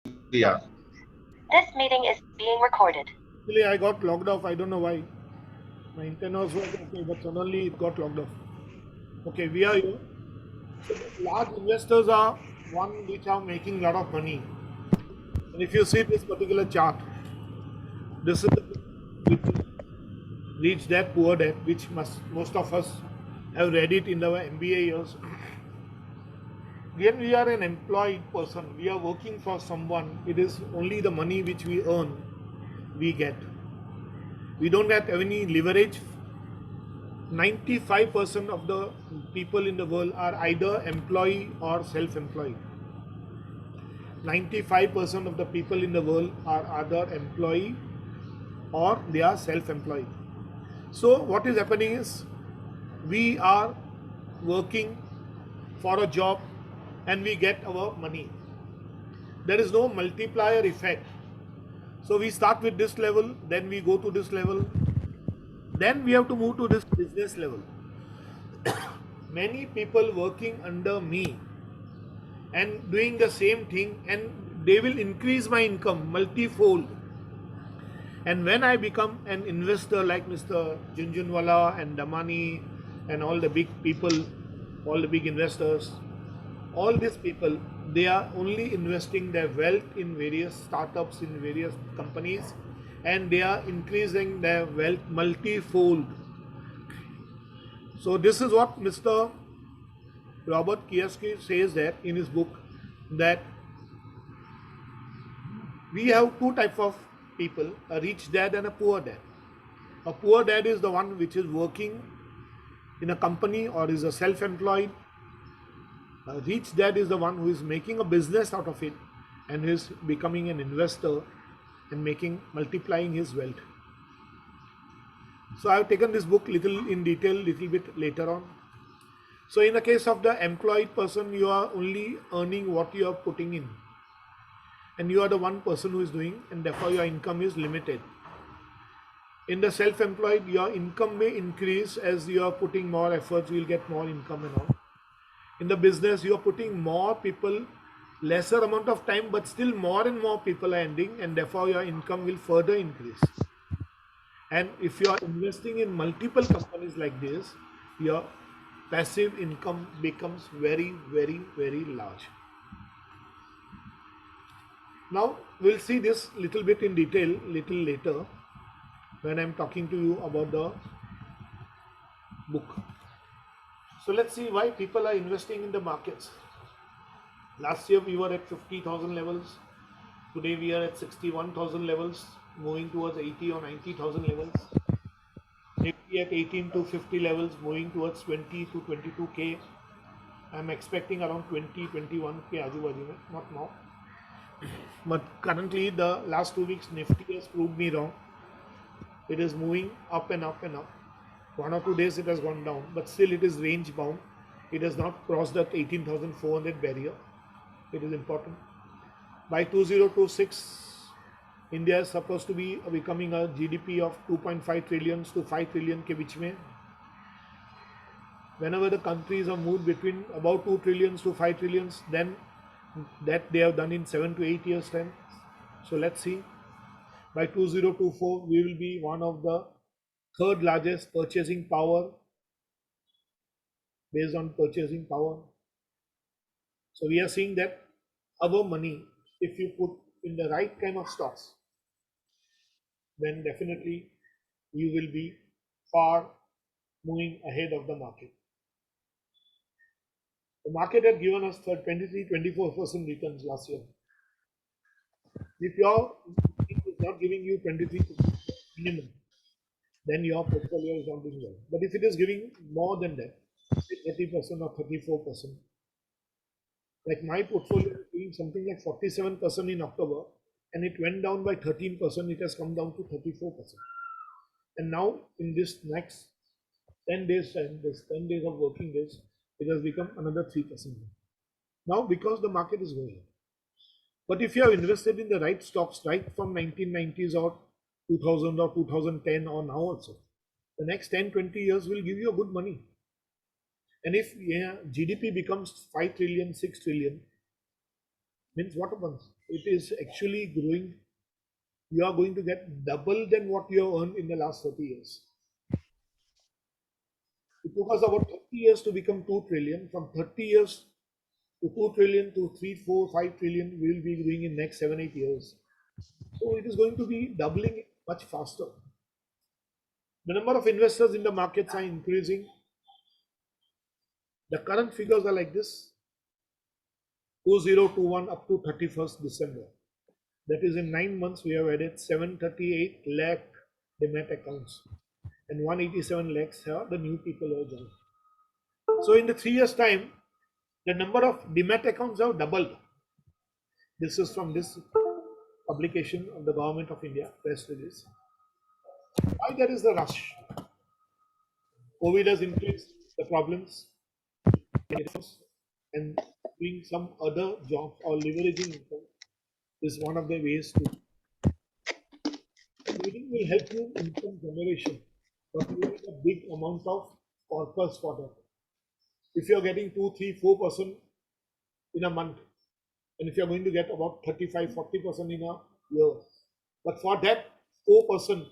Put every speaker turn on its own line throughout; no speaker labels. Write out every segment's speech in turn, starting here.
Yeah.
This meeting is being recorded. Actually, I got logged off. I don't know why. My antennas was okay, but suddenly it got logged off. Okay, we are here. So the large investors are one which are making a lot of money. And if you see this particular chart, this is the which is rich dad, poor dad, which most of us have read it in our MBA years. When we are an employed person, we are working for someone, it is only the money which we earn, we get. We don't have any leverage. 95% of the people in the world are either employee or self-employed. 95% of the people in the world are either employee or they are self-employed. So what is happening is we are working for a job and we get our money. There is no multiplier effect. So we start with this level, then we go to this level, then we have to move to this business level. Many people working under me and doing the same thing, and they will increase my income multifold. And when I become an investor like Mr. Junjunwala and Damani and all the big people, all the big investors, all these people, they are only investing their wealth in various startups, in various companies, and they are increasing their wealth multifold. So this is what Mr. Robert Kiyosaki says that in his book, that we have two types of people, a rich dad and a poor dad. A poor dad is the one which is working in a company or is a self-employed. A rich dad is the one who is making a business out of it and is becoming an investor and multiplying his wealth. So I have taken this book little in detail, little bit later on. So in the case of the employed person, you are only earning what you are putting in, and you are the one person who is doing, and therefore your income is limited. In the self-employed, your income may increase as you are putting more efforts, you will get more income and all. In the business, you are putting more people, lesser amount of time, but still more and more people are ending, and therefore your income will further increase. And if you are investing in multiple companies like this, your passive income becomes very, very, very large. Now we'll see this little bit in detail little later when I'm talking to you about the book. So let's see why people are investing in the markets. Last year we were at 50,000 levels. Today we are at 61,000 levels, moving towards 80 or 90,000 levels. Nifty at 18 to 50 levels, moving towards 20 to 22k. I'm expecting around 20, 21k आजू बाजू में, not now. But currently the last 2 weeks Nifty has proved me wrong. It is moving up and up and up. 1 or 2 days it has gone down, but still it is range bound. It has not crossed that 18,400 barrier. It is important. By 2026, India is supposed to be becoming a GDP of 2.5 trillions to 5 trillion ke beech mein. Whenever the countries are moved between about 2 trillions to 5 trillions, then that they have done in 7 to 8 years time. So let's see. By 2024, we will be one of the third largest purchasing power based on purchasing power. So we are seeing that our money, if you put in the right kind of stocks, then definitely you will be far moving ahead of the market. The market had given us 23-24% returns last year. If your thing is not giving you 23 minimum, then your portfolio is not doing well. But if it is giving more than that, 30% or 34%, like my portfolio is doing something like 47% in October, and it went down by 13%, it has come down to 34%. And now in this next 10 days time, this 10 days of working days, it has become another 3%. Now because the market is going up. But if you have invested in the right stocks right from 1990s or 2000 or 2010 or now also, the next 10-20 years will give you a good money. And if GDP becomes 5 trillion, 6 trillion, means what happens? it is actually growing. You are going to get double than what you have earned in the last 30 years. It took us about 30 years to become 2 trillion. From 30 years to 2 trillion to 3, 4, 5 trillion, we will be doing in next 7, 8 years. So it is going to be doubling much faster. The number of investors in the markets are increasing. The current figures are like this: 2021 up to 31st December. That is, in 9 months we have added 738 lakh demat accounts, and 187 lakhs are the new people who have joined. So in the 3 years time, the number of demat accounts have doubled. This is from this publication of the Government of India press release. Why there is the rush? COVID has increased the problems, and doing some other jobs or leveraging income is one of the ways to. Trading will help you in income generation, but you need a big amount of corpus for that. If you are getting 2, 3, 4% in a month, and if you are going to get about 35, 40% in a year, but for that 4%,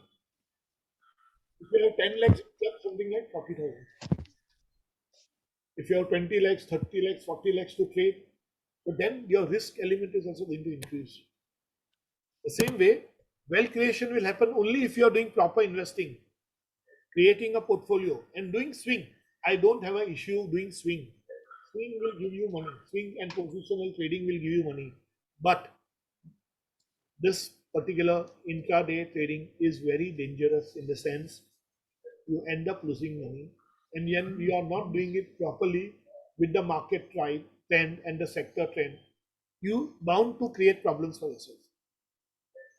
if you have 10 lakhs, you have something like 40,000. If you have 20 lakhs, 30 lakhs, 40 lakhs to trade, but then your risk element is also going to increase. The same way, wealth creation will happen only if you are doing proper investing, creating a portfolio and doing swing. I don't have an issue doing swing. Swing will give you money. Swing and positional trading will give you money. But this particular intraday trading is very dangerous in the sense you end up losing money, and then you are not doing it properly with the market trend and the sector trend. You bound to create problems for yourself.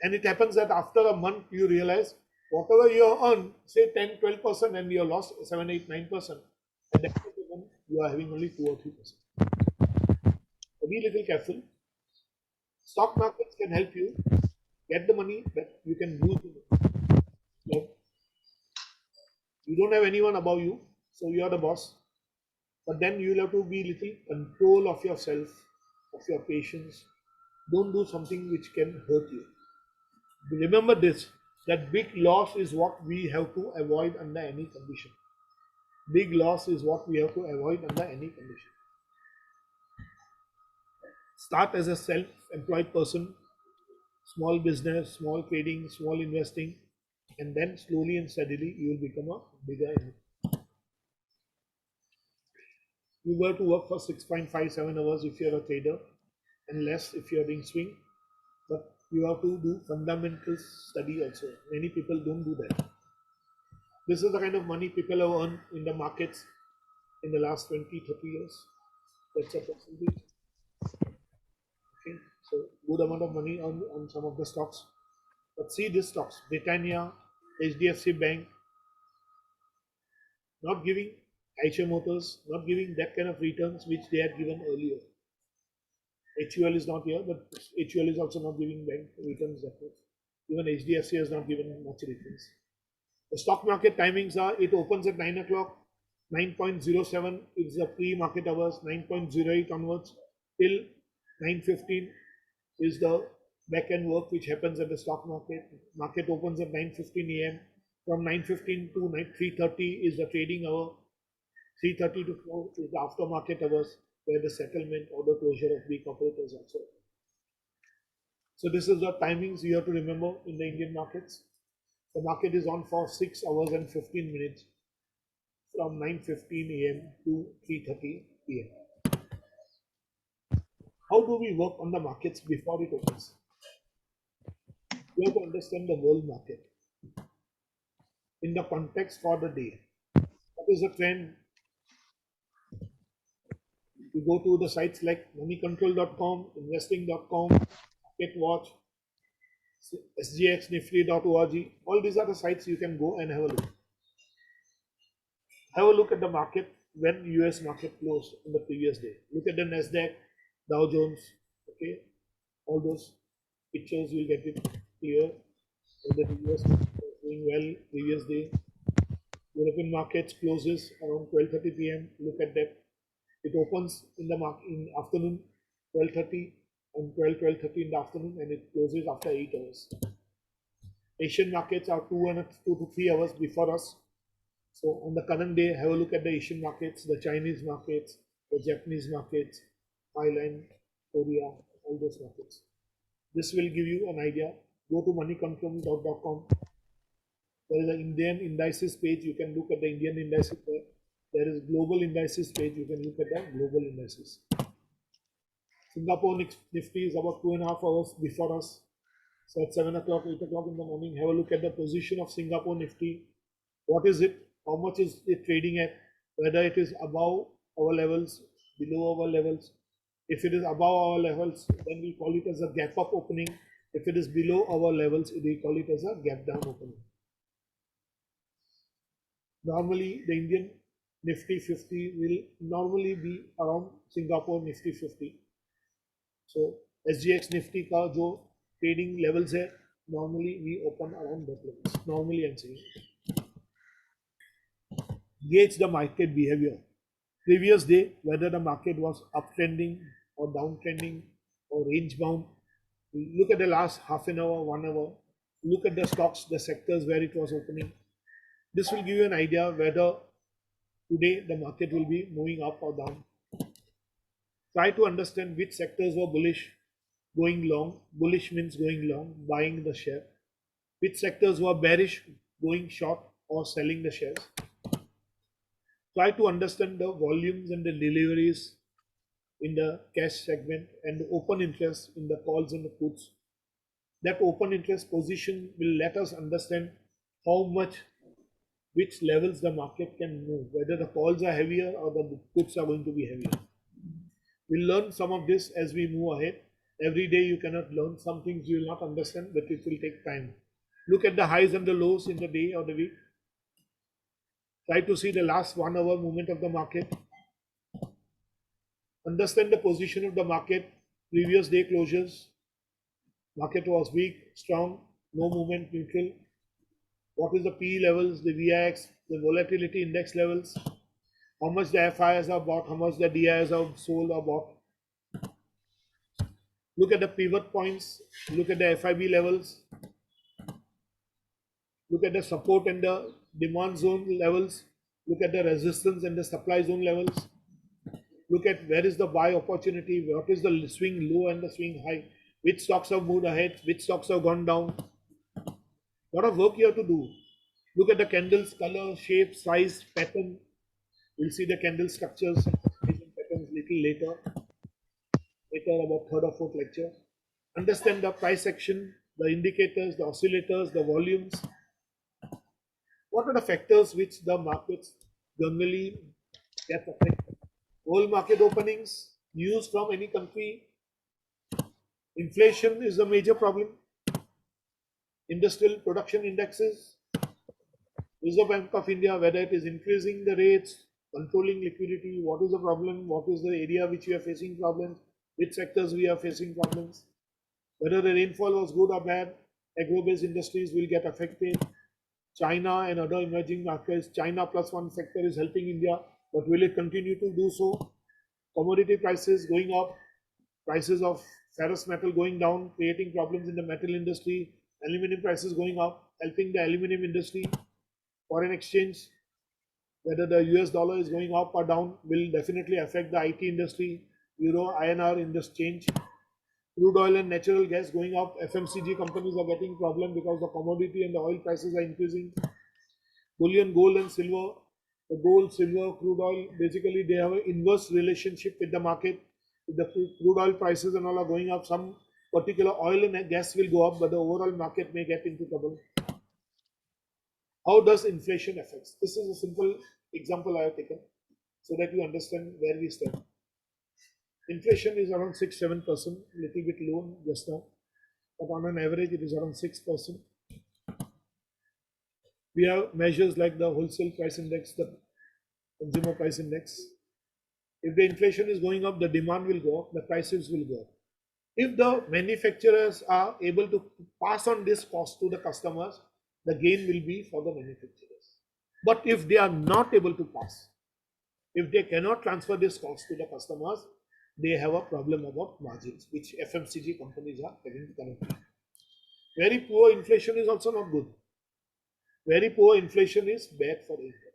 And it happens that after a month you realize whatever you earn, say 10, 12%, and you lost 7, 8, 9%, and then you are having only 2 or 3%. So be little careful. Stock markets can help you get the money that you can lose. You don't have anyone above you, so you are the boss. But then you will have to be little control of yourself, of your patience. Don't do something which can hurt you. Remember this, that big loss is what we have to avoid under any condition. Big loss is what we have to avoid under any condition. Start as a self-employed person, small business, small trading, small investing, and then slowly and steadily you will become a bigger entity. You were to work for 6.57 hours if you are a trader, and less if you are doing swing, but you have to do fundamental study also. Many people don't do that. This is the kind of money people have earned in the markets in the last 20, 30 years. That's a percentage. Okay, so good amount of money on some of the stocks. But see these stocks, Britannia, HDFC Bank, not giving Eicher Motors, not giving that kind of returns which they had given earlier. HUL is not here, but HUL is also not giving bank returns that much. Even HDFC has not given much returns. The stock market timings are, it opens at 9 o'clock, 9.07 is the pre-market hours, 9.08 onwards till 9:15 is the back-end work which happens at the stock market. Market opens at 9:15 a.m. From 9:15 to 3:30 is the trading hour. 3:30 to 4 is the aftermarket hours, where the settlement or the closure of week operators also. So this is the timings you have to remember in the Indian markets. The market is on for 6 hours and 15 minutes from 9:15 a.m. to 3:30 p.m. How do we work on the markets before it opens? We have to understand the world market in the context for the day. What is the trend? You go to the sites like moneycontrol.com, investing.com, MarketWatch, sgxnifty.org. All these are the sites you can go and have a look. Have a look at the market when US market closed on the previous day. Look at the Nasdaq, Dow Jones, okay, all those pictures you'll get it clear. The US market was doing well previous day. European markets closes around 12:30 p.m. Look at that. It opens in the market in afternoon 12:30. on 12:30 in the afternoon, and it closes after 8 hours. Asian markets are 2 to 3 hours before us. So on the current day, have a look at the Asian markets, the Chinese markets, the Japanese markets, Thailand, Korea, all those markets. This will give you an idea. Go to moneycontrol.com. There is an Indian indices page. You can look at the Indian indices there. There is global indices page. You can look at the global indices. Singapore Nifty is about 2.5 hours before us. So at 7 o'clock, 8 o'clock in the morning, have a look at the position of Singapore Nifty. What is it? How much is it trading at? Whether it is above our levels, below our levels. If it is above our levels, then we call it as a gap up opening. If it is below our levels, we call it as a gap down opening. Normally, the Indian Nifty 50 will normally be around Singapore Nifty 50. So SGX Nifty का जो trading levels है, normally we open around that levels. Normally I'm saying. Gauge the market behavior. Previous day, whether the market was uptrending or downtrending or range bound. Look at the last half an hour, 1 hour. Look at the stocks, the sectors where it was opening. This will give you an idea whether today the market will be moving up or down. Try to understand which sectors were bullish, going long. Bullish means going long, buying the share. Which sectors were bearish, going short or selling the shares. Try to understand the volumes and the deliveries in the cash segment and the open interest in the calls and the puts. That open interest position will let us understand how much, which levels the market can move, whether the calls are heavier or the puts are going to be heavier. We'll learn some of this as we move ahead. Every day you cannot learn. Some things you will not understand, but it will take time. Look at the highs and the lows in the day or the week. Try to see the last 1 hour movement of the market. Understand the position of the market, previous day closures. Market was weak, strong, no movement, neutral. What is the PE levels, the VIX, the volatility index levels? How much the FIs are bought, how much the DIs are sold or bought. Look at the pivot points, look at the FIB levels, look at the support and the demand zone levels, look at the resistance and the supply zone levels, look at where is the buy opportunity, what is the swing low and the swing high, which stocks have moved ahead, which stocks have gone down. Lot of work you have to do. Look at the candles, color, shape, size, pattern. We'll see the candle structures and patterns little later about third or fourth lecture. Understand the price action, the indicators, the oscillators, the volumes. What are the factors which the markets generally get affected? Whole market openings, news from any country, inflation is a major problem, industrial production indexes, Reserve Bank of India, whether it is increasing the rates, controlling liquidity, what is the problem, what is the area which we are facing problems, which sectors we are facing problems, whether the rainfall was good or bad, agro-based industries will get affected. China and other emerging markets, China plus one sector is helping India, but will it continue to do so? Commodity prices going up, prices of ferrous metal going down, creating problems in the metal industry, aluminum prices going up, helping the aluminum industry. Foreign exchange, whether the US dollar is going up or down, will definitely affect the IT industry, Euro, INR in this change. Crude oil and natural gas going up, FMCG companies are getting problem because the commodity and the oil prices are increasing. Bullion, gold and silver, the gold, silver, crude oil, basically they have an inverse relationship with the market. If the crude oil prices and all are going up, some particular oil and gas will go up, but the overall market may get into trouble. How does inflation affect? This is a simple example I have taken so that you understand where we stand. Inflation is around 6-7%, little bit low just now, but on an average it is around 6%. We have measures like the wholesale price index, the consumer price index. If the inflation is going up, the demand will go up, the prices will go up. If the manufacturers are able to pass on this cost to the customers, the gain will be for the manufacturers. But if they are not able to pass, if they cannot transfer this cost to the customers, they have a problem about margins, which FMCG companies are having currently. Very poor inflation is also not good. Very poor inflation is bad for the income.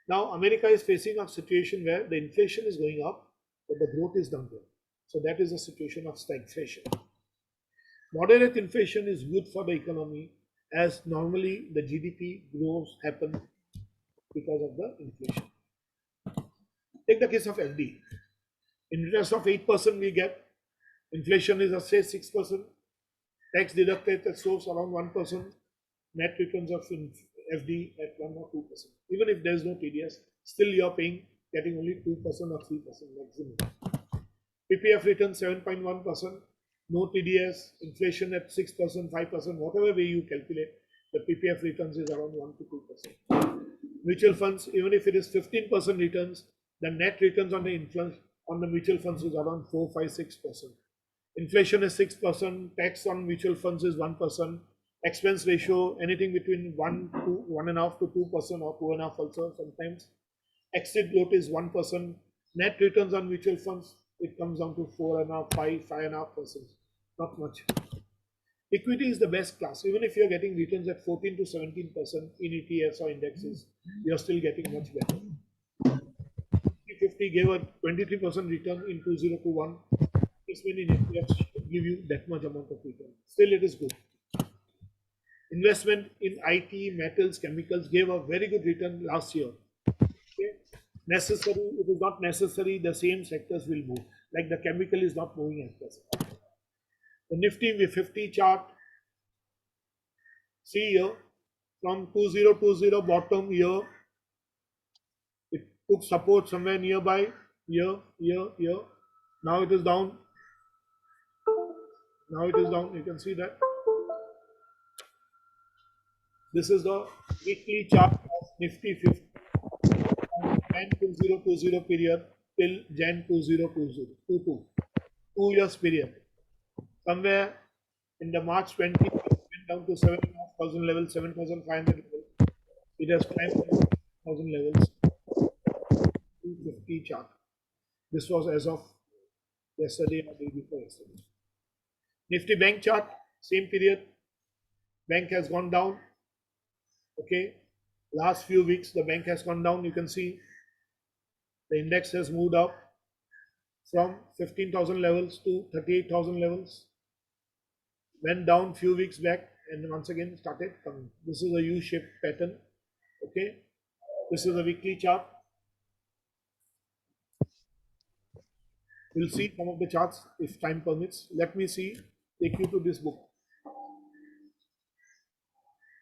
Now, America is facing a situation where the inflation is going up, but the growth is down there. So that is a situation of stagflation. Moderate inflation is good for the economy, as normally the GDP growth happen because of the inflation. Take the case of FD. Interest of 8% we get. Inflation is, say, 6%. Tax deducted at source around 1%. Net returns of FD at 1 or 2%. Even if there is no TDS, still you are getting only 2% or 3% maximum. PPF return 7.1%. No TDS, inflation at 6%, 5%, whatever way you calculate, the PPF returns is around 1 to 2%. Mutual funds, even if it is 15% returns, the net returns on the mutual funds is around 4, 5, 6%. Inflation is 6%, tax on mutual funds is 1%, expense ratio anything between 1.5 to 2% or 2.5 also sometimes. Exit growth is 1%. Net returns on mutual funds, it comes down to 4.5, 5.5%. Not much. Equity is the best class. Even if you are getting returns at 14 to 17% in ETFs or indexes, you are still getting much better. 50 gave a 23% return in 2021. This means in ETFs give you that much amount of return. Still, it is good. Investment in IT, metals, chemicals gave a very good return last year. Okay. Necessary, it is not necessary the same sectors will move. Like the chemical is not moving as present. The Nifty 50 chart, see here, from 2020 bottom here, it took support somewhere nearby, here. Now it is down. You can see that. This is the weekly chart of Nifty 50 from Jan 2020 period till Jan 2022. 2 years period. Somewhere in the March 20, it went down to 7,500 levels, 7,500 levels. It has climbed to 1,000 levels. 250 chart. This was as of yesterday or day before yesterday. Nifty bank chart, same period. Bank has gone down. Okay. Last few weeks, the bank has gone down. You can see the index has moved up from 15,000 levels to 38,000 levels. Went down few weeks back and once again started coming. This is a U-shaped pattern. Okay. This is a weekly chart. We'll see some of the charts if time permits. Let me take you to this book.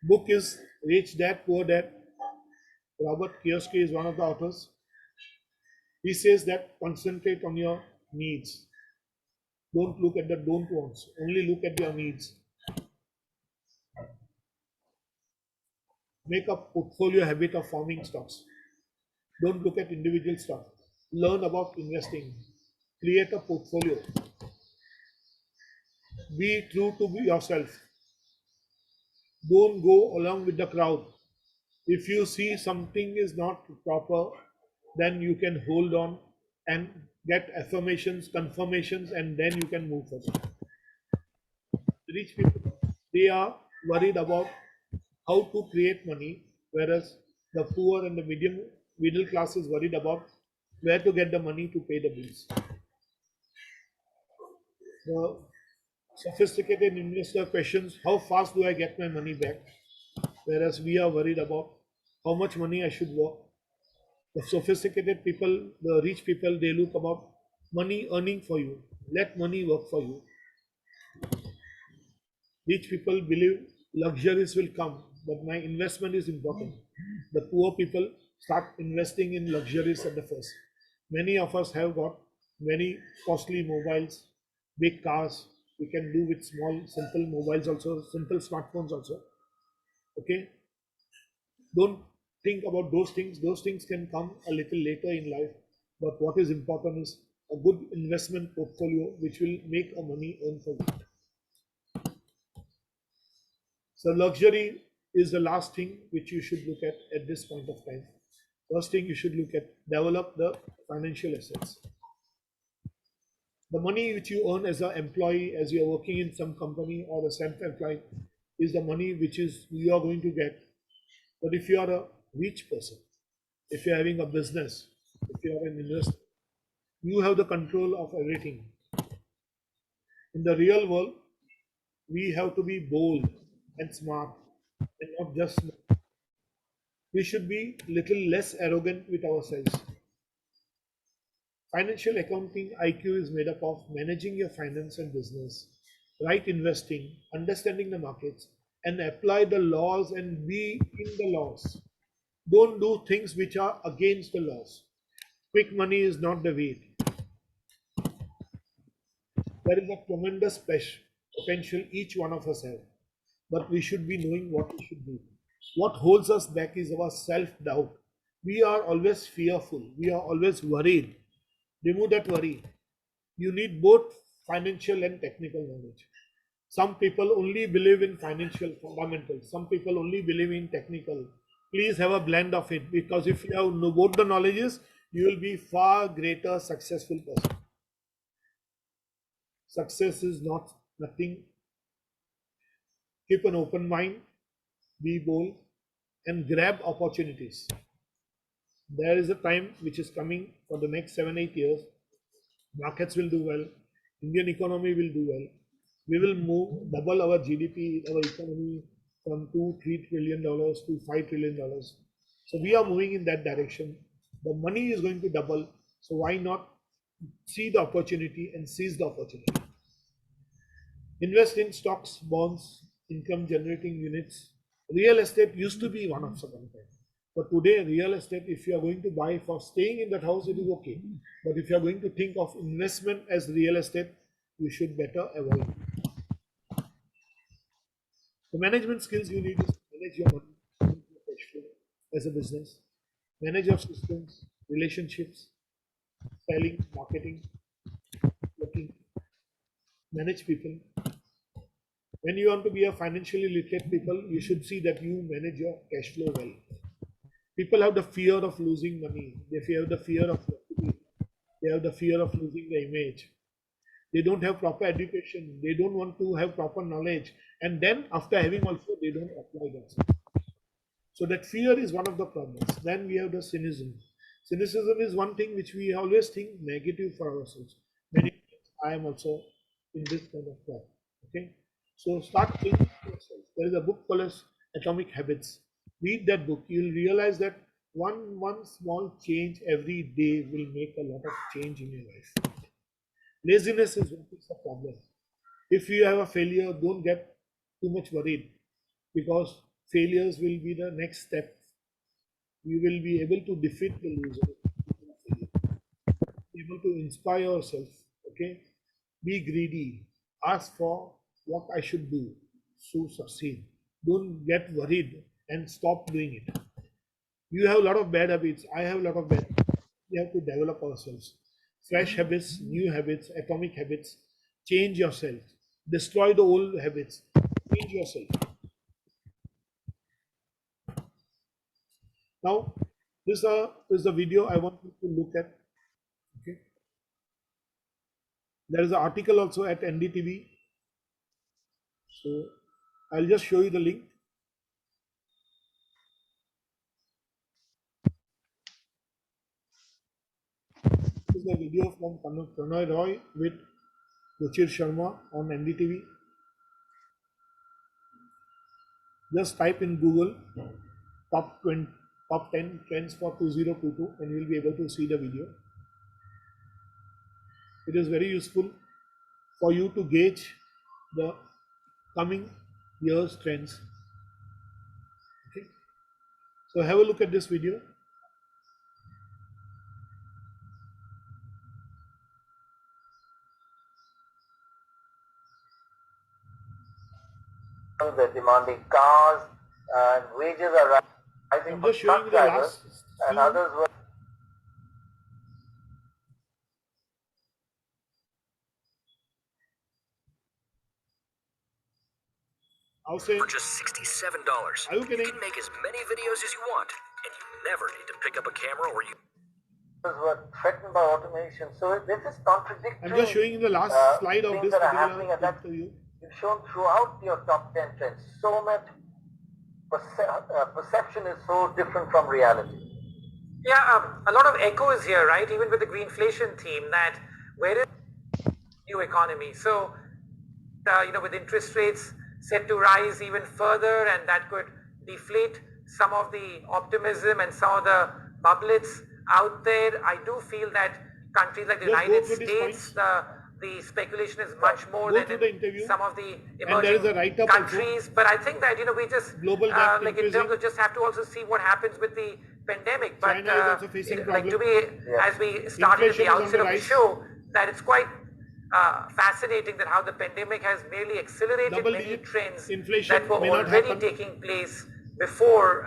Book is Rich Dad, Poor Dad. Robert Kiyosaki is one of the authors. He says that concentrate on your needs. Don't look at the don't wants. Only look at your needs. Make a portfolio habit of forming stocks. Don't look at individual stocks. Learn about investing. Create a portfolio. Be true to yourself. Don't go along with the crowd. If you see something is not proper, then you can hold on and get affirmations, confirmations, and then you can move forward. Rich people, they are worried about how to create money, whereas the poor and the middle class is worried about where to get the money to pay the bills. The sophisticated investor questions, how fast do I get my money back? Whereas we are worried about how much money I should work. The sophisticated people, the rich people, they look about money earning for you. Let money work for you. Rich people believe luxuries will come, but my investment is important. The poor people start investing in luxuries at the first. Many of us have got very costly mobiles, big cars. We can do with small, simple mobiles also, simple smartphones also. Okay. Don't think about those things. Those things can come a little later in life. But what is important is a good investment portfolio which will make a money earn for you. So luxury is the last thing which you should look at this point of time. First thing you should look at, develop the financial assets. The money which you earn as an employee, as you are working in some company or a self-employed, is the money which is you are going to get. But if you are a rich person, if you are having a business, if you are an investor, you have the control of everything. In the real world, we have to be bold and smart and not just smart. We should be little less arrogant with ourselves. Financial accounting IQ is made up of managing your finance and business, right investing, understanding the markets, and apply the laws and be in the laws. Don't do things which are against the laws. Quick money is not the way. There is a tremendous potential each one of us have, but we should be knowing what we should do. What holds us back is our self doubt. We are always fearful, we are always worried. Remove that worry. You need both financial and technical knowledge. Some people only believe in financial fundamentals, some people only believe in technical. Please have a blend of it, because if you have both the knowledges, you will be far greater successful person. Success is not nothing. Keep an open mind, be bold, and grab opportunities. There is a time which is coming for the next 7-8 years. Markets will do well, Indian economy will do well. We will move double our GDP, our economy from $2-3 trillion to $5 trillion. So we are moving in that direction. The money is going to double. So why not see the opportunity and seize the opportunity? Invest in stocks, bonds, income generating units. Real estate used to be one of the content. But today, real estate, if you are going to buy for staying in that house, it is okay. But if you are going to think of investment as real estate, you should better avoid. The management skills you need is manage your money, manage your cash flow as a business, manage your systems, relationships, selling, marketing, working, manage people. When you want to be a financially literate people, you should see that you manage your cash flow well. People have the fear of losing money. They have the fear of they have the fear of losing the image. They don't have proper education. They don't want to have proper knowledge. And then after having also, they don't apply themselves. So that fear is one of the problems. Then we have the cynicism. Cynicism is one thing which we always think negative for ourselves. Many times I am also in this kind of trap. Okay. So start thinking yourself. There is a book called as Atomic Habits. Read that book. You'll realize that one small change every day will make a lot of change in your life. Laziness is what is the problem. If you have a failure, don't get too much worried, because failures will be the next step. You will be able to defeat the loser. Be able to inspire yourself. Okay, be greedy. Ask for what I should do to succeed. Don't get worried and stop doing it. You have a lot of bad habits. I have a lot of bad habits. We have to develop ourselves. Fresh habits, new habits, atomic habits. Change yourself. Destroy the old habits. Change yourself. Now, this is the video I want you to look at. Okay. There is an article also at NDTV. So I'll just show you the link. This is the video from Prannoy Roy with Ruchir Sharma on NDTV. Just type in Google top 20, top 10 trends for 2022 and you will be able to see the video. It is very useful for you to gauge the coming year's trends. Okay. So have a look at this video.
They're demanding cars and wages are rising for truck drivers and others were
For just $67, you can make as many videos as you want, and you never need to pick up a camera or you.
were threatened by automation. So this is contradictory.
I'm just showing you the last slide of this particular interview.
You've shown throughout your top 10 trends. So much perception is so different from reality.
Yeah, a lot of echo is here, right? Even with the greenflation theme, that where is new economy? So, with interest rates set to rise even further, and that could deflate some of the optimism and some of the bubblets out there. I do feel that countries like the United States, the speculation is much more than in some of the emerging countries. But I think that, we just, in terms of just have to also see what happens with the pandemic. But to me, as we started at the outset of the show, that it's quite fascinating that how the pandemic has merely accelerated many trends that were already taking place before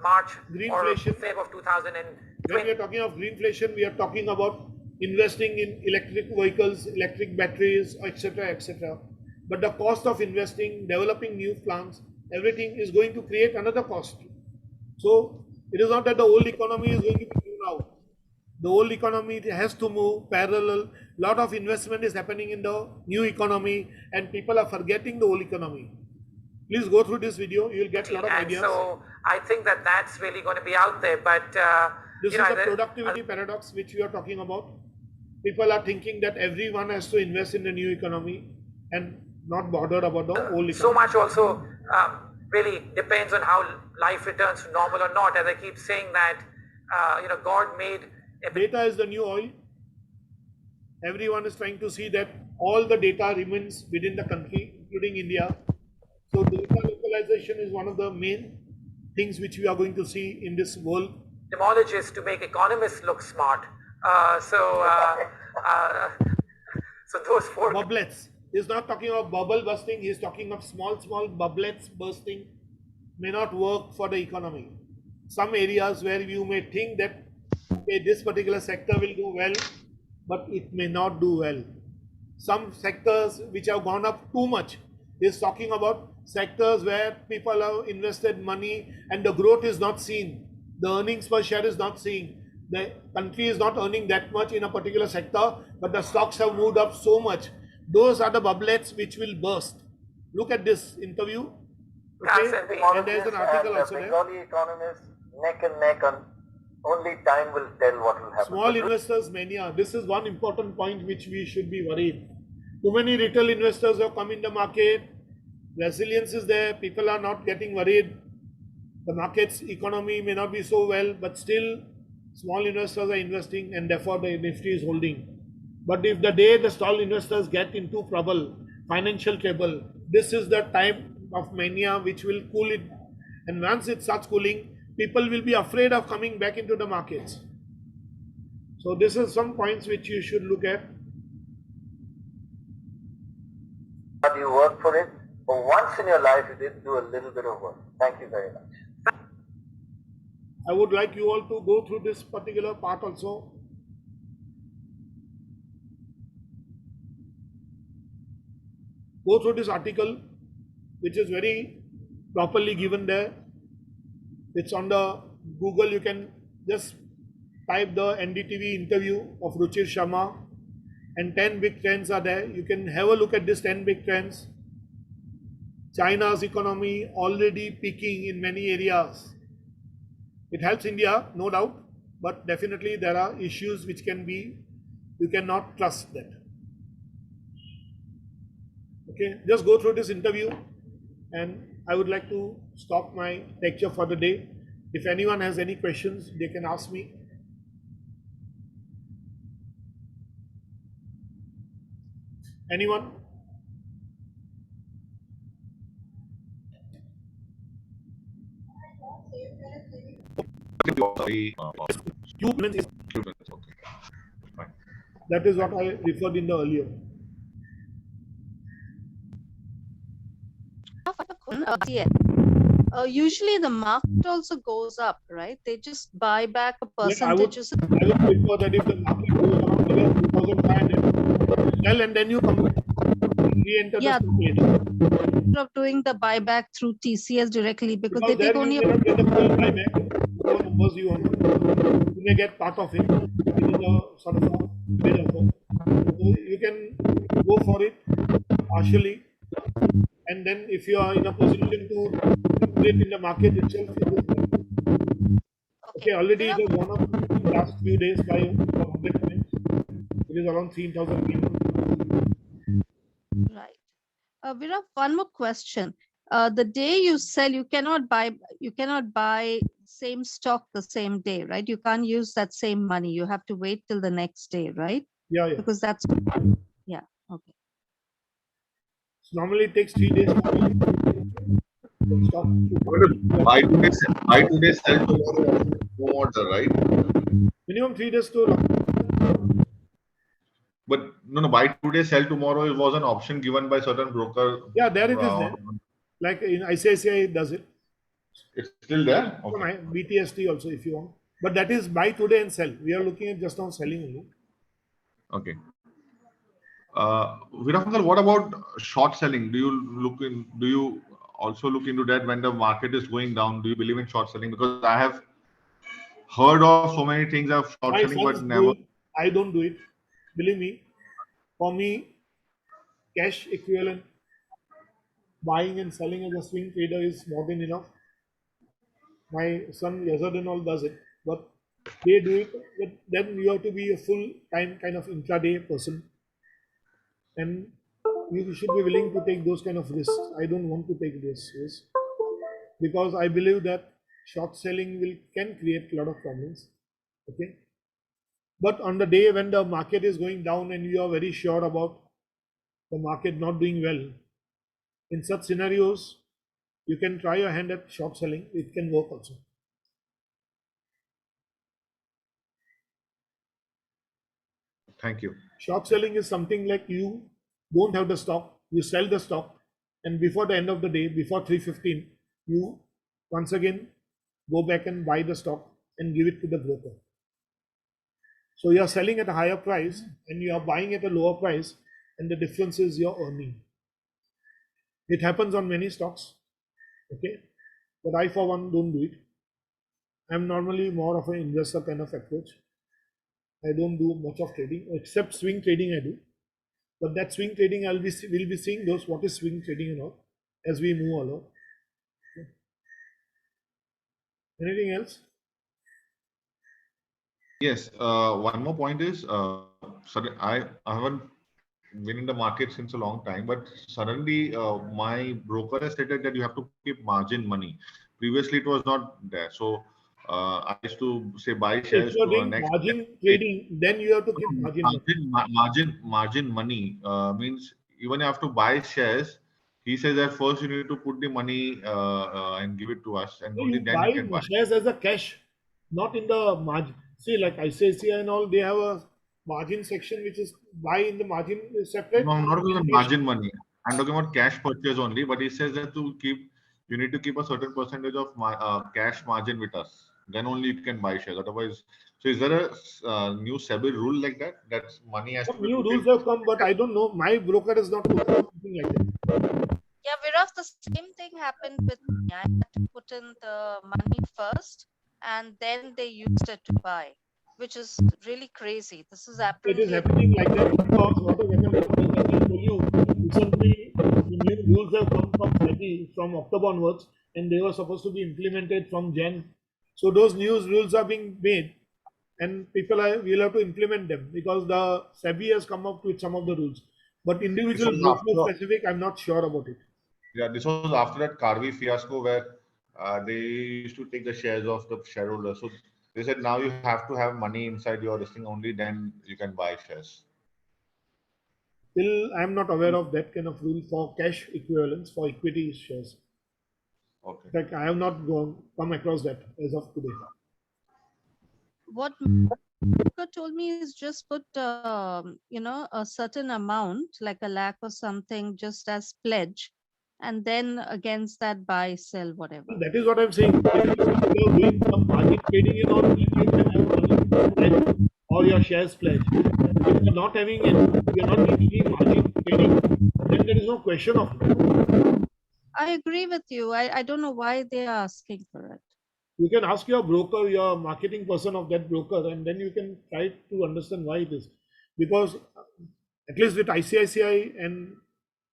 March or Feb of 2020.
When we are talking of greenflation, we are talking about investing in electric vehicles, electric batteries, etc., etc. But the cost of investing, developing new plants, everything is going to create another cost. So it is not that the old economy is going to be moved out. The old economy has to move parallel. Lot of investment is happening in the new economy, and people are forgetting the old economy. Please go through this video. You will get a lot of ideas.
So I think that that's really going to be out there. But
this is the productivity paradox which we are talking about. People are thinking that everyone has to invest in the new economy and not bothered about the old economy.
So much also really depends on how life returns to normal or not. As I keep saying that, God made...
Data is the new oil. Everyone is trying to see that all the data remains within the country, including India. So data localization is one of the main things which we are going to see in this world.
Etymologists to make economists look smart. So those four...
Bubblets. He's not talking about bubble bursting. He's talking of small bubblets bursting may not work for the economy. Some areas where you may think that this particular sector will do well, but it may not do well. Some sectors which have gone up too much. He's talking about sectors where people have invested money and the growth is not seen. The earnings per share is not seen. The country is not earning that much in a particular sector, but the stocks have moved up so much. Those are the bubblets which will burst. Look at this interview. Okay? And there is an article also there.
Bengali economists neck and neck, on only time will tell what will happen.
Small investors mania. This is one important point which we should be worried. Too many retail investors have come in the market. Resilience is there. People are not getting worried. The market's economy may not be so well, but still small investors are investing, and therefore the Nifty is holding. But if the day the small investors get into trouble, financial trouble, this is the time of mania which will cool it. And once it starts cooling, people will be afraid of coming back into the markets. So this is some points which you should look at.
But you work for it. For once in your life, you did do a little bit of work. Thank you very much.
I would like you all to go through this particular part also. Go through this article, which is very properly given there. It's on the Google. You can just type the NDTV interview of Ruchir Sharma, and 10 big trends are there. You can have a look at these 10 big trends. China's economy already peaking in many areas. It helps India, no doubt, but definitely there are issues which can be, you cannot trust that. Okay, just go through this interview, and I would like to stop my lecture for the day. If anyone has any questions, they can ask me. Anyone? That is what I referred in the earlier.
Usually the market also goes up, right? They just buy back a percentage.
I would prefer that if the market goes around 2,500, sell and then you come re-enter the trade.
Of doing the buyback through TCS directly, because they take
then
only
you cannot get the full buyback. whatever numbers you want, you may get part of it. It is a sort of a bid offer. So you can go for it partially, and then if you are in a position to liquidate in the market itself, it is better. Okay, already it has gone up in the last few days by 100 points. It is around 3,000.
Right. Viraf, one more question. The day you sell, you cannot buy same stock the same day, right? You can't use that same money. You have to wait till the next day, right?
Yeah, yeah.
Because that's, yeah, okay.
So normally it takes 3 days to stock.
Buy today, sell tomorrow. No order, right?
Minimum 3 days to.
But no, buy today, sell tomorrow. It was an option given by certain broker.
Yeah, there it is there. Like in ICICI it does it.
It's still there.
Okay.
Okay.
BTST also if you want. But that is buy today and sell. We are looking at just on selling only.
Okay. Viraf, what about short selling? Do you also look into that when the market is going down? Do you believe in short selling? Because I have heard of so many things of short
My
selling, but
sons
never.
do it. I don't do it. Believe me. For me, cash equivalent buying and selling as a swing trader is more than enough. My son Yazad and all does it, but they do it. But then you have to be a full-time kind of intraday person, and you should be willing to take those kind of risks. I don't want to take this risk because I believe that short selling can create a lot of problems. Okay, but on the day when the market is going down and you are very sure about the market not doing well, in such scenarios, you can try your hand at short selling. It can work also.
Thank you.
Short selling is something like you don't have the stock, you sell the stock, and before the end of the day, before 3:15, you once again go back and buy the stock and give it to the broker. So you are selling at a higher price and you are buying at a lower price, and the difference is your earning. It happens on many stocks, okay? But I, for one, don't do it. I'm normally more of an investor kind of approach. I don't do much of trading, except swing trading I do. But that swing trading, we'll be seeing those what is swing trading and all as we move along. Okay. Anything else?
Yes. One more point is, I haven't been in the market since a long time, but suddenly my broker has stated that you have to keep margin money. Previously, it was not there. So I used to say buy shares
If you are
to
doing
next.
margin trading, then you have to keep
Margin money means even you have to buy shares. He says that first you need to put the money and give it to us, and
So
only
you
then
buy
you can buy.
shares as a cash, not in the margin. See, like ICICI and all, they have a margin section which is buy in the margin is separate.
No, I'm not talking about
Cash.
margin money. I'm talking about cash purchase only. But he says that you need to keep a certain percentage of cash margin with us. Then only you can buy shares. Otherwise, so is there a new SEBI rule like that? That money has to
Some
be
new
put
rules
in?
have come, but I don't know. My broker is not put something like that.
Yeah, Viraf, the same thing happened with me. I had to put in the money first and then they used it to buy, which is really crazy. This is
It is
apparently
happening like that because what is happening is, I can tell you, recently the new rules have come from SEBI from October onwards, and they were supposed to be implemented from Jan. So those new rules are being made, and will have to implement them because the SEBI has come up with some of the rules. But
This
individual
was
broker
after,
specific, I'm not sure about it.
yeah, this was after that Karvi fiasco where they used to take the shares of the shareholders. So they said now you have to have money inside your listing only, then you can buy shares.
Still, I'm not aware of that kind of rule for cash equivalents for equity shares.
Okay.
In fact, I have not come across that as of today.
what broker told me is just put a certain amount like a lakh or something just as pledge, and then against that buy sell whatever.
That is what I'm saying. If you are doing some market trading and all, then you can have money pledge or your shares pledge. If you're not having it, you're not doing any margin trading, then there is no question of it.
I agree with you. I don't know why they are asking for it.
You can ask your broker, your marketing person of that broker, and then you can try to understand why it is. Because at least with ICICI and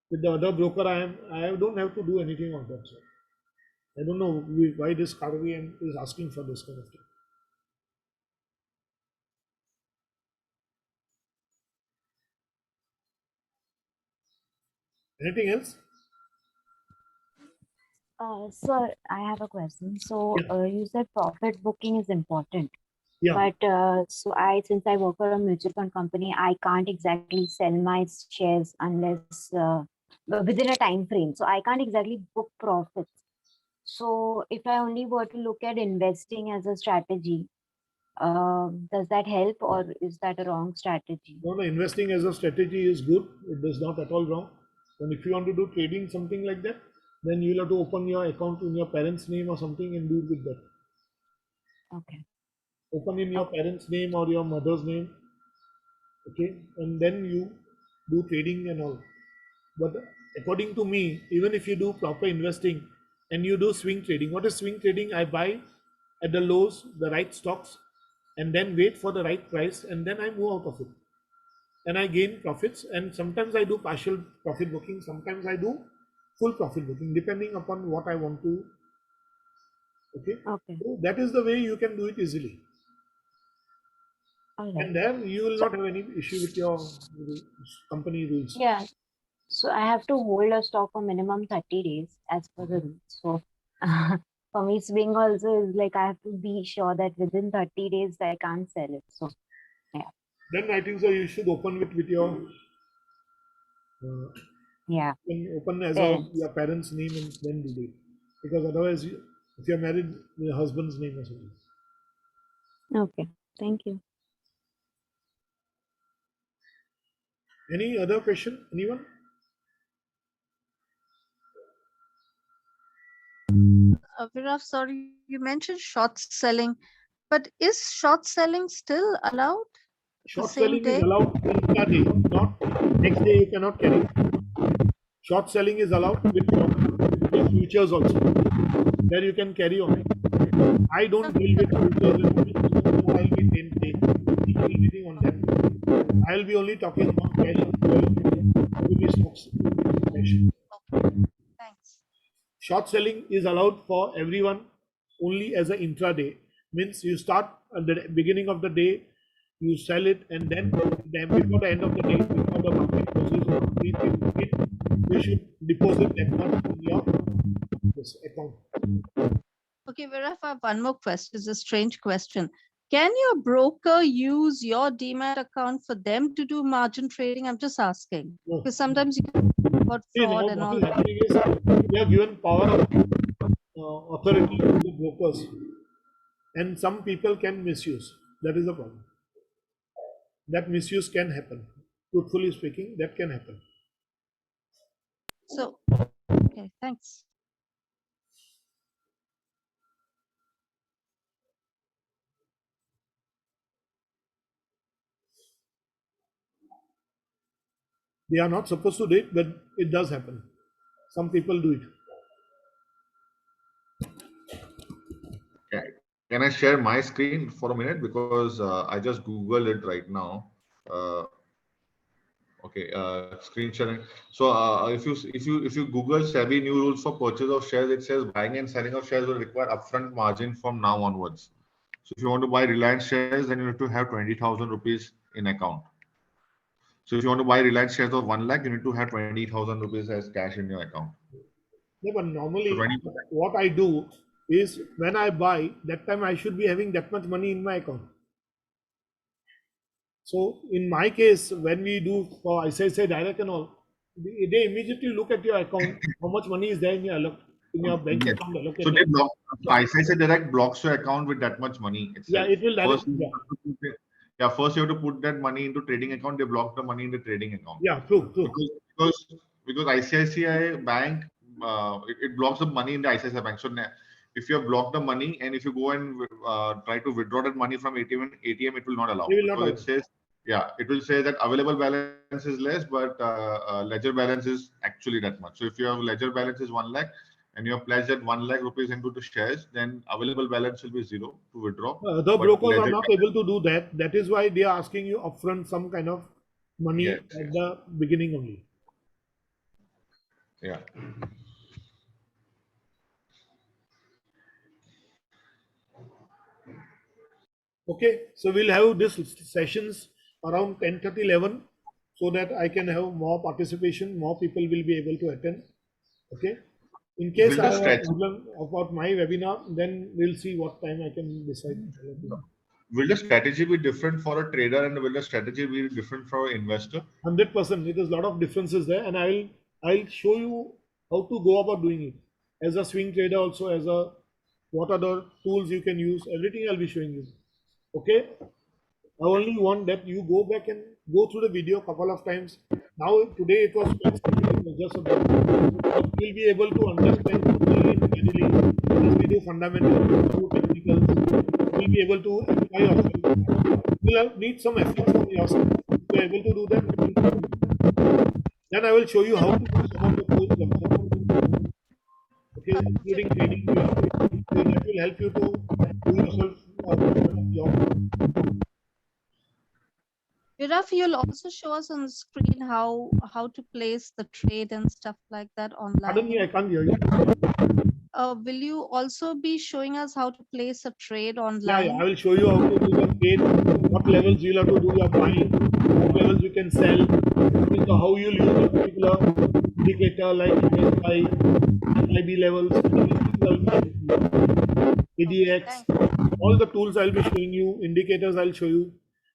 with the other broker, I don't have to do anything on that. So I don't know why this Karvi is asking for this kind of thing. Anything else?
Sir, I have a question. So,
Yeah.
you said profit booking is important,
Yeah.
but since I work for a mutual fund company, I can't exactly sell my shares unless within a time frame. So I can't exactly book profits. So if I only were to look at investing as a strategy, does that help or is that a wrong strategy?
No, investing as a strategy is good. It is not at all wrong. And if you want to do trading, something like that, then you'll have to open your account in your parents' name or something and do with that.
Okay.
Open in your parents' name or your mother's name. Okay. And then you do trading and all. But according to me, even if you do proper investing and you do swing trading, what is swing trading? I buy at the lows the right stocks and then wait for the right price and then I move out of it. And I gain profits. And sometimes I do partial profit booking, sometimes I do full profit booking, depending upon what I want to. Okay.
Okay.
So that is the way you can do it easily.
All right.
And there you will
So-
not have any issue with your company rules.
Yeah. So I have to hold a stock for minimum 30 days as per the rules. So for me, swing also is like I have to be sure that within 30 days I can't sell it. So
Then I think so you should open with your
yeah.
open as
Parents.
your parents' name and then do it. Because otherwise, if you're married, your husband's name or something.
Okay. Thank you.
Any other question? Anyone?
Viraf, sorry, you mentioned short selling, but is short selling still allowed?
Short
same
selling is
day?
allowed intraday, not next day you cannot carry. Short selling is allowed with your futures also. There you can carry on. I don't deal with futures and options, so I'll be anything on that. I'll be only talking about cash equity stocks.
Thanks.
Short selling is allowed for everyone only as an intraday. Means you start at the beginning of the day, you sell it, and then before the end of the day, before the market closes, you should deposit that much in your account.
Okay, Viraf, I have one more question. It's a strange question. Can your broker use your demat account for them to do margin trading? I'm just asking.
No.
Because sometimes you can about
See, now
fraud and
what
all
is
that.
happening is we are given power of authority to the brokers, and some people can misuse. That is the problem. That misuse can happen. Truthfully speaking, that can happen.
So, okay, thanks.
They are not supposed to do it, but it does happen. Some people do it.
Okay. Can I share my screen for a minute because I just Googled it right now. Okay, screen sharing. So if you Google SEBI new rules for purchase of shares, it says buying and selling of shares will require upfront margin from now onwards. So if you want to buy Reliance shares, then you need to have 20,000 rupees in account. So if you want to buy Reliance shares of 1 lakh, you need to have 20,000 rupees as cash in your account.
Yeah, but normally
So 20%.
what I do is when I buy, that time I should be having that much money in my account. So in my case, when we do for ICICI Direct and all, they immediately look at your account, how much money is there in your bank
Yes.
account
So
allocated.
they block. So ICICI Direct blocks your account with that much money itself.
Yeah, it will
First,
directly.
first you have to put that money into trading account. They block the money in the trading account.
Yeah, true.
Because ICICI Bank it blocks the money in the ICICI Bank. So if you have blocked the money and if you go and try to withdraw that money from ATM, it will not allow.
They will not
Because it says it will say that available balance is less, but ledger balance is actually that much. So if you have ledger balance is 1 lakh and you have pledged that 1 lakh rupees into the shares, then available balance will be 0 to withdraw.
The
But
brokers are
ledger
not able to do that. That is why they are asking you upfront some kind of money
Yes,
at
yes.
the beginning only.
Yeah.
Okay, so we'll have this sessions around 10:30, 11, so that I can have more participation, more people will be able to attend. Okay. In case
Will
I
the
have a
stretch-
problem about my webinar, then we'll see what time I can decide.
Will the strategy be different for a trader, and will the strategy be different for an investor?
100%. It is a lot of differences there, and I'll show you how to go about doing it. As a swing trader, also as a what are the tools you can use. Everything I'll be showing you. Okay. I only want that you go back and go through the video a couple of times. Now today it was just a bit, but you'll be able to understand easily this video fundamentals, through technicals. You'll be able to apply yourself. You'll need some effort from yourself. If you're able to do that, then I will show you how to do some of the tools themselves. Okay, including trading. So that will help you to do yourself job.
Viraf, you'll also show us on the screen how to place the trade and stuff like that
Pardon me, I
online.
can't hear you.
Will you also be showing us how to place a trade
Yeah,
online?
I will show you how to do the trade, what levels you'll have to do your buying, what levels you can sell, so how you'll use a particular indicator like RSI, IB levels, ADX, all the tools I'll be showing you, indicators I'll show you.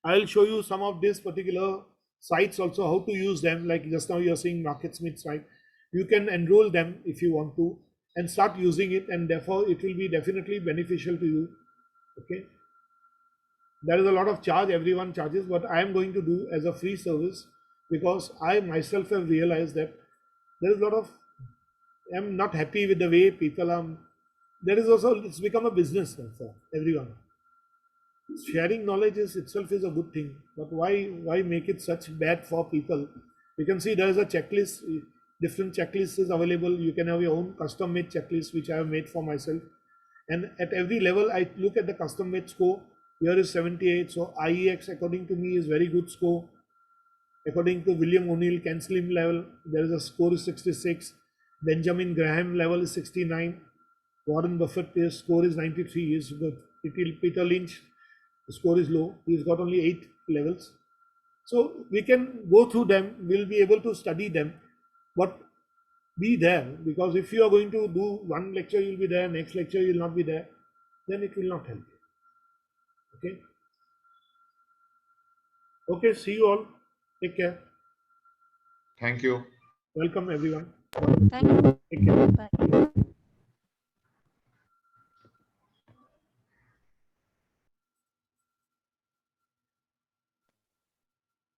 I'll show you some of these particular sites also, how to use them. Like just now you're seeing MarketSmith site. You can enroll them if you want to and start using it, and therefore it will be definitely beneficial to you. Okay. There is a lot of charge, everyone charges, but I am going to do as a free service because I myself have realized that there is a lot of, I'm not happy with the way people are. There is also, it's become a business for everyone. Sharing knowledge is itself is a good thing, but why make it such bad for people? You can see there is a checklist, different checklists is available. You can have your own custom made checklist, which I have made for myself. And at every level, I look at the custom made score. Here is 78. So IEX, according to me, is very good score. According to William O'Neill, Ken Slim level, there is a score is 66. Benjamin Graham level is 69. Warren Buffett, his score is 93. Is good. Peter Lynch, the score is low. He's got only 8 levels. So we can go through them. We'll be able to study them, but be there, because if you are going to do one lecture, you'll be there. Next lecture, you'll not be there. Then it will not help you. Okay. Okay. See you all. Take care.
Thank you.
Welcome everyone.
Thank you.
Take care.
Bye.